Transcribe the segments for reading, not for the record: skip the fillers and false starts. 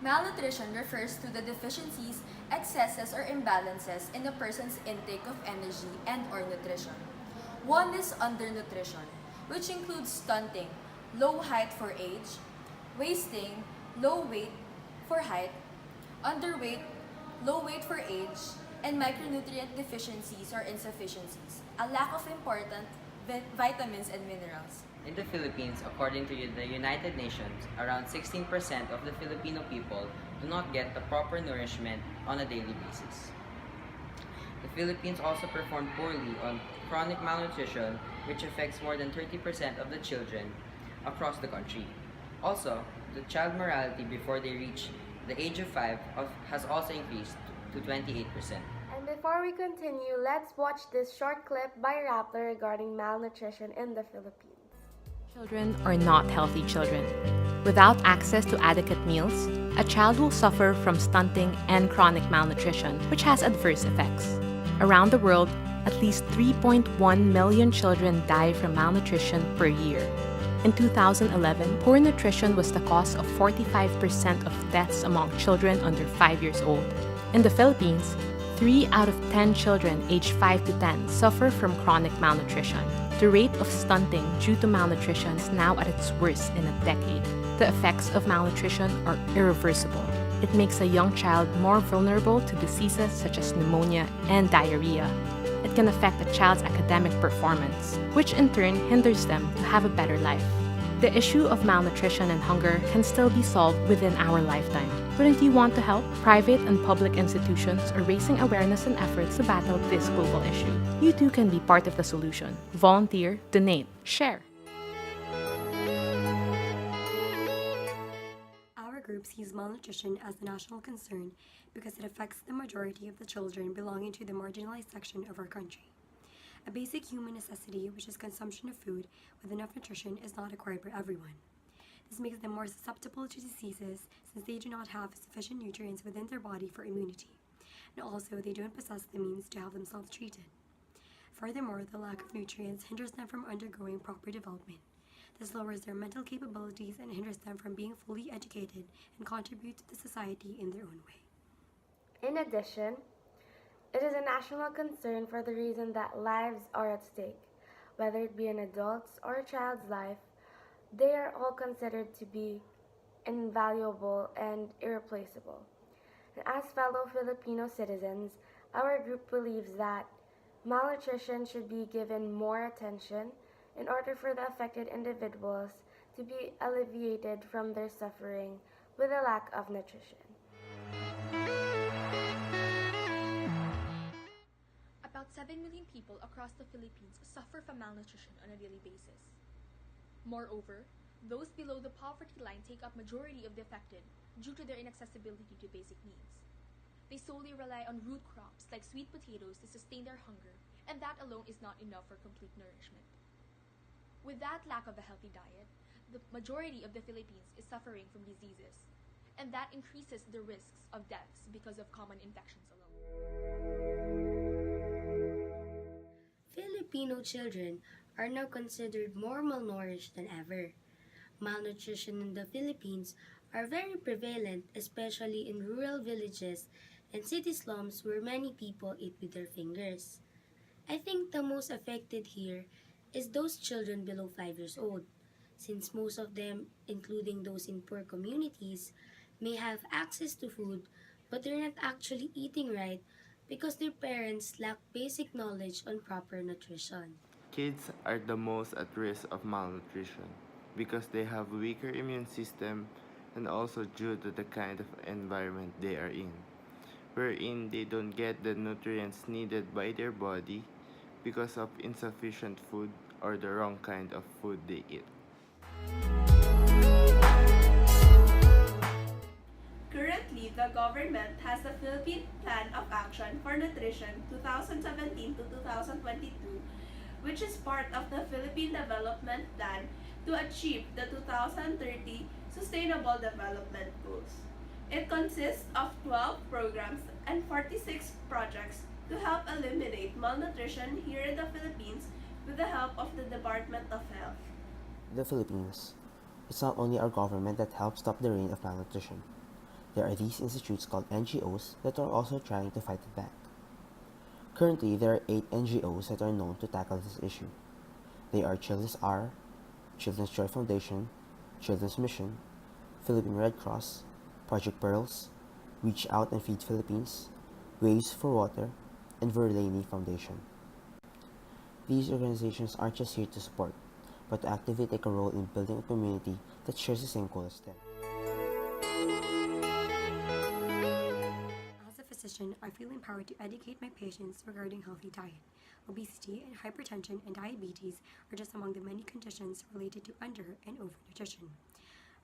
Malnutrition refers to the deficiencies, excesses, or imbalances in a person's intake of energy and/or nutrition. One is undernutrition, which includes stunting, low height for age, wasting, low weight for height, underweight, low weight for age, and micronutrient deficiencies or insufficiencies, a lack of important vitamins and minerals. In the Philippines, according to the United Nations, around 16% of the Filipino people do not get the proper nourishment on a daily basis. The Philippines also perform poorly on chronic malnutrition, which affects more than 30% of the children across the country. Also, the child mortality before they reach the age of 5 has also increased to 28%. And before we continue, let's watch this short clip by Rappler regarding malnutrition in the Philippines. Children are not healthy children. Without access to adequate meals, a child will suffer from stunting and chronic malnutrition, which has adverse effects. Around the world, at least 3.1 million children die from malnutrition per year. In 2011, poor nutrition was the cause of 45% of deaths among children under 5 years old. In the Philippines, 3 out of 10 children aged 5 to 10 suffer from chronic malnutrition. The rate of stunting due to malnutrition is now at its worst in a decade. The effects of malnutrition are irreversible. It makes a young child more vulnerable to diseases such as pneumonia and diarrhea. It can affect a child's academic performance, which in turn hinders them to have a better life. The issue of malnutrition and hunger can still be solved within our lifetime. Wouldn't you want to help? Private and public institutions are raising awareness and efforts to battle this global issue. You too can be part of the solution. Volunteer, donate, share. Our group sees malnutrition as a national concern because it affects the majority of the children belonging to the marginalized section of our country. A basic human necessity, which is consumption of food with enough nutrition, is not acquired by everyone. This makes them more susceptible to diseases since they do not have sufficient nutrients within their body for immunity, and also they don't possess the means to have themselves treated. Furthermore, the lack of nutrients hinders them from undergoing proper development. This lowers their mental capabilities and hinders them from being fully educated and contribute to the society in their own way. In addition, it is a national concern for the reason that lives are at stake. Whether it be an adult's or a child's life, they are all considered to be invaluable and irreplaceable. And as fellow Filipino citizens, our group believes that malnutrition should be given more attention in order for the affected individuals to be alleviated from their suffering with a lack of nutrition. About 7 million people across the Philippines suffer from malnutrition on a daily basis. Moreover, those below the poverty line take up majority of the affected due to their inaccessibility to basic needs. They solely rely on root crops like sweet potatoes to sustain their hunger, and that alone is not enough for complete nourishment. With that lack of a healthy diet, the majority of the Philippines is suffering from diseases, and that increases the risks of deaths because of common infections alone. Filipino children are now considered more malnourished than ever. Malnutrition in the Philippines are very prevalent, especially in rural villages and city slums where many people eat with their fingers. I think the most affected here is those children below 5 years old, since most of them, including those in poor communities, may have access to food but they're not actually eating right because their parents lack basic knowledge on proper nutrition. Kids are the most at risk of malnutrition because they have weaker immune system and also due to the kind of environment they are in, wherein they don't get the nutrients needed by their body because of insufficient food or the wrong kind of food they eat. Currently, the government has the Philippine Plan of Action for Nutrition 2017 to 2022, which is part of the Philippine Development Plan to achieve the 2030 Sustainable Development Goals. It consists of 12 programs and 46 projects to help eliminate malnutrition here in the Philippines with the help of the Department of Health. The Philippines. It's not only our government that helps stop the reign of malnutrition. There are these institutes called NGOs that are also trying to fight it back. Currently, there are 8 NGOs that are known to tackle this issue. They are Children's R, Children's Joy Foundation, Children's Mission, Philippine Red Cross, Project Pearls, Reach Out and Feed Philippines, Waves for Water, and Verlaine Foundation. These organizations aren't just here to support, but to actively take a role in building a community that shares the same goal as them. As a physician, I feel empowered to educate my patients regarding healthy diet. Obesity and hypertension and diabetes are just among the many conditions related to under- and overnutrition.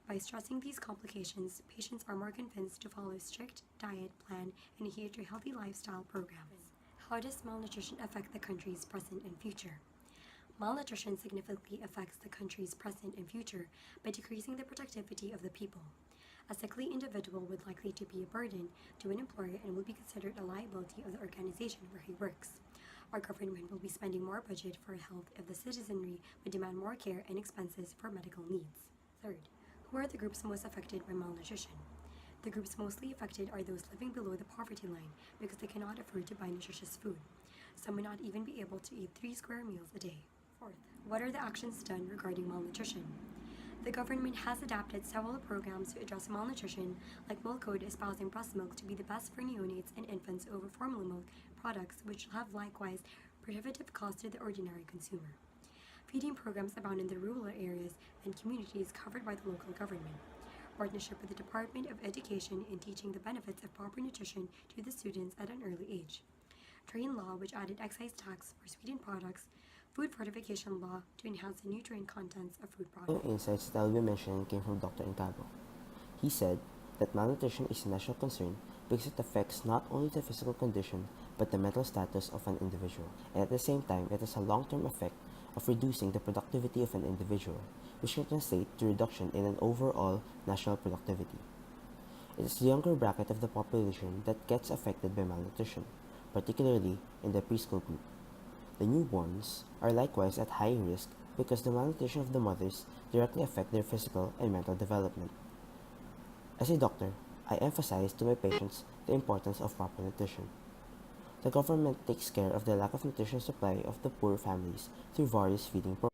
By stressing these complications, patients are more convinced to follow a strict diet plan and adhere to healthy lifestyle programs. How does malnutrition affect the country's present and future? Malnutrition significantly affects the country's present and future by decreasing the productivity of the people. A sickly individual would likely to be a burden to an employer and will be considered a liability of the organization where he works. Our government will be spending more budget for health if the citizenry would demand more care and expenses for medical needs. Third, who are the groups most affected by malnutrition? The groups mostly affected are those living below the poverty line because they cannot afford to buy nutritious food. Some may not even be able to eat 3 square meals a day. Fourth, what are the actions done regarding malnutrition? The government has adapted several programs to address malnutrition, like Milk Code espousing breast milk to be the best for neonates and infants over formula milk products, which have likewise prohibitive costs to the ordinary consumer. Feeding programs abound in the rural areas and communities covered by the local government. Partnership with the Department of Education in teaching the benefits of proper nutrition to the students at an early age. Train law, which added excise tax for sweetened products. Food fortification law to enhance the nutrient contents of food products. The insights that I will be mentioning came from Dr. Encabo. He said that malnutrition is a national concern because it affects not only the physical condition but the mental status of an individual, and at the same time it has a long-term effect of reducing the productivity of an individual, which can translate to reduction in an overall national productivity. It is the younger bracket of the population that gets affected by malnutrition, particularly in the preschool group. The newborns are likewise at high risk because the malnutrition of the mothers directly affect their physical and mental development. As a doctor, I emphasize to my patients the importance of proper nutrition. The government takes care of the lack of nutrition supply of the poor families through various feeding programs.